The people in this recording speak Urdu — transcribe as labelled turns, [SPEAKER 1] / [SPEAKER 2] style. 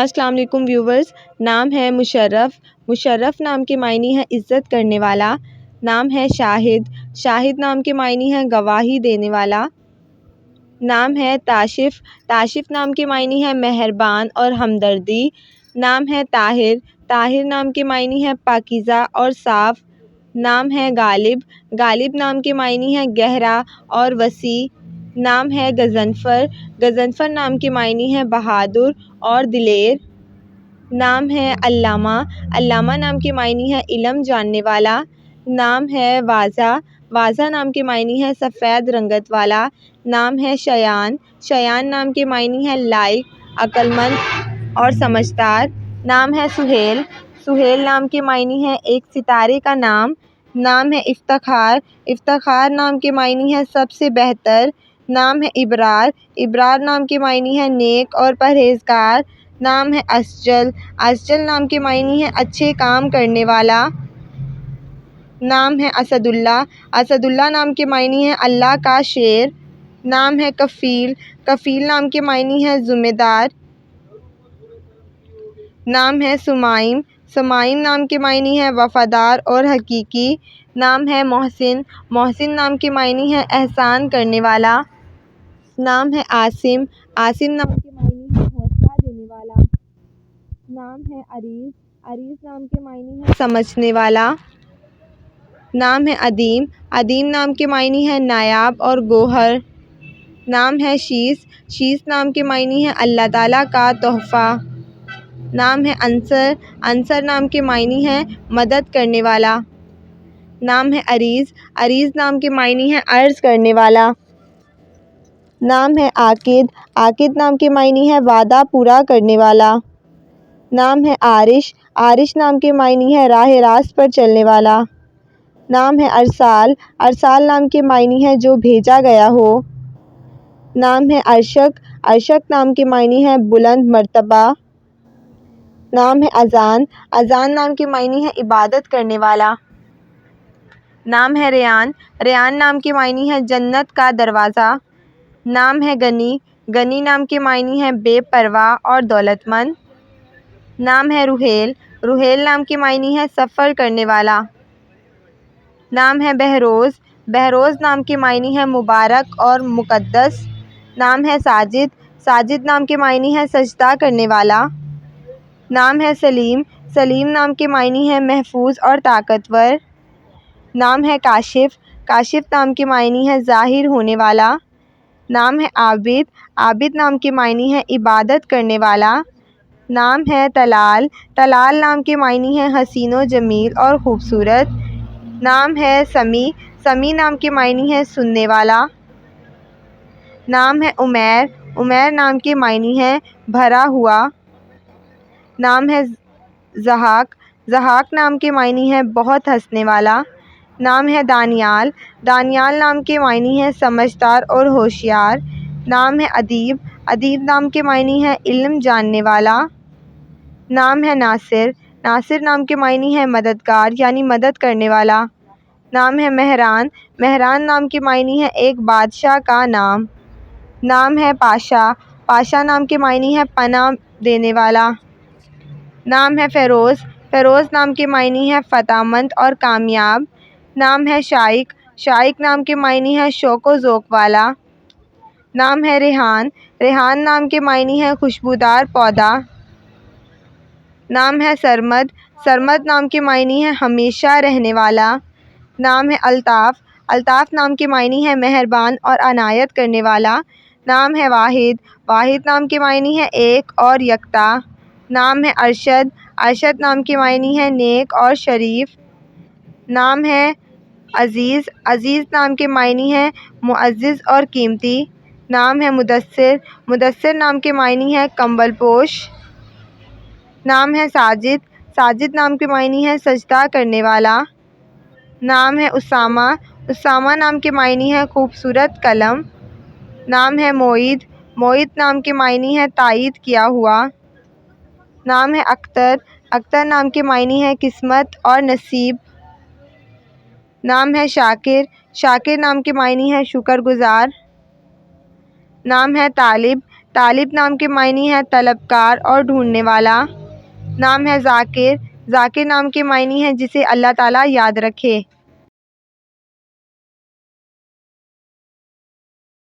[SPEAKER 1] السلام علیکم ویورز۔ نام ہے مشرف۔ مشرف نام کے معنی ہے عزت کرنے والا۔ نام ہے شاہد۔ شاہد نام کے معنی ہے گواہی دینے والا۔ نام ہے تاشف۔ تاشف نام کے معنی ہے مہربان اور ہمدردی۔ نام ہے طاہر۔ طاہر نام کے معنی ہے پاکیزہ اور صاف۔ نام ہے غالب۔ غالب نام کے معنی ہے گہرا اور وسیع۔ نام ہے غضنفر۔ غضنفر نام کے معنی ہے بہادر اور دلیر۔ نام ہے علامہ۔ علامہ نام کے معنی ہے علم جاننے والا۔ نام ہے واضح۔ واضح نام کے معنی ہے سفید رنگت والا۔ نام ہے شایان۔ شایان نام کے معنی ہے لائق، عقل مند اور سمجھدار۔ نام ہے سہیل۔ سہیل نام کے معنی ہے ایک ستارے کا نام۔ نام ہے افتخار۔ افتخار نام کے معنی ہے سب سے بہتر۔ نام ہے ابرار۔ ابرار نام کے معنی ہے نیک اور پرہیزگار۔ نام ہے اسجل۔ اسجل نام کے معنی ہے اچھے کام کرنے والا۔ نام ہے اسد اللہ۔ اسد اللہ نام کے معنی ہے اللہ کا شیر۔ نام ہے کفیل۔ کفیل نام کے معنی ہے ذمہ دار۔ نام ہے سمائم۔ سمائم نام کے معنی ہے وفادار اور حقیقی۔ نام ہے محسن۔ محسن نام کے معنی ہے احسان کرنے والا۔ نام ہے عاصم۔ عاصم نام کے معنی ہے حوصلہ دینے والا۔ نام ہے عریض۔ عریض نام کے معنی ہے سمجھنے والا۔ نام ہے عدیم۔ عدیم نام کے معنی ہے نایاب اور گوہر۔ نام ہے شیس۔ شیس نام کے معنی ہے اللہ تعالیٰ کا تحفہ۔ نام ہے انصر۔ انصر نام کے معنی ہے مدد کرنے والا۔ نام ہے عریض۔ عریض نام کے معنی ہے عرض کرنے والا۔ نام ہے عاقد۔ عاقد نام کے معنی ہے وعدہ پورا کرنے والا۔ نام ہے عارش۔ عارش نام کے معنی ہے راہ راست پر چلنے والا۔ نام ہے ارسال۔ ارسال نام کے معنی ہے جو بھیجا گیا ہو۔ نام ہے ارشق۔ ارشق نام کے معنی ہے بلند مرتبہ۔ نام ہے اذان۔ اذان نام کے معنی ہے عبادت کرنے والا۔ نام ہے ریان۔ ریان نام کے معنی ہے جنت کا دروازہ۔ نام ہے غنی۔ غنی نام کے معنی ہے بے پرواہ اور دولت مند۔ نام ہے رحیل۔ رحیل نام کے معنی ہے سفر کرنے والا۔ نام ہے بہروز۔ بہروز نام کے معنی ہے مبارک اور مقدس۔ نام ہے ساجد۔ ساجد نام کے معنی ہے سجدہ کرنے والا۔ نام ہے سلیم۔ سلیم نام کے معنی ہے محفوظ اور طاقتور۔ نام ہے کاشف۔ کاشف نام کے معنی ہے ظاہر ہونے والا۔ نام ہے عابد۔ عابد نام کے معنی ہے عبادت کرنے والا۔ نام ہے طلال۔ طلال نام کے معنی ہے حسین و جمیل اور خوبصورت۔ نام ہے سمیع۔ سمیع نام کے معنی ہے سننے والا۔ نام ہے عمیر۔ عمیر نام کے معنی ہے بھرا ہوا۔ نام ہے ضحاک۔ ضحاک نام کے معنی ہے بہت ہنسنے والا۔ نام ہے دانیال۔ دانیال نام کے معنی ہے سمجھدار اور ہوشیار۔ نام ہے ادیب۔ ادیب نام کے معنی ہے علم جاننے والا۔ نام ہے ناصر۔ ناصر نام کے معنی ہے مددگار یعنی مدد کرنے والا۔ نام ہے مہران۔ مہران نام کے معنی ہے ایک بادشاہ کا نام۔ نام ہے پاشا۔ پاشا نام کے معنی ہے پناہ دینے والا۔ نام ہے فیروز۔ فیروز نام کے معنی ہے فتح مند اور کامیاب۔ نام ہے شائق۔ شائق نام کے معنی ہے شوق و ذوق والا۔ نام ہے ریحان۔ ریحان نام کے معنی ہے خوشبودار پودا۔ نام ہے سرمد۔ سرمد نام کے معنی ہے ہمیشہ رہنے والا۔ نام ہے الطاف۔ الطاف نام کے معنی ہے مہربان اور عنایت کرنے والا۔ نام ہے واحد۔ واحد نام کے معنی ہے ایک اور یکتا۔ نام ہے ارشد۔ ارشد نام کے معنی ہے نیک اور شریف۔ نام ہے عزیز۔ عزیز نام کے معنی ہے معزز اور قیمتی۔ نام ہے مدثر۔ مدثر نام کے معنی ہے کمبل پوش۔ نام ہے ساجد۔ ساجد نام کے معنی ہے سجدہ کرنے والا۔ نام ہے اسامہ۔ اسامہ نام کے معنی ہے خوبصورت قلم۔ نام ہے معید۔ معید نام کے معنی ہے تائید کیا ہوا۔ نام ہے اختر۔ اختر نام کے معنی ہے قسمت اور نصیب۔ نام ہے شاکر۔ شاکر نام کے معنی ہے شکر گزار۔ نام ہے طالب۔ طالب نام کے معنی ہے طلبکار اور ڈھونڈنے والا۔ نام ہے ذاکر، ذاکر نام کے معنی ہے جسے اللہ تعالیٰ یاد رکھے۔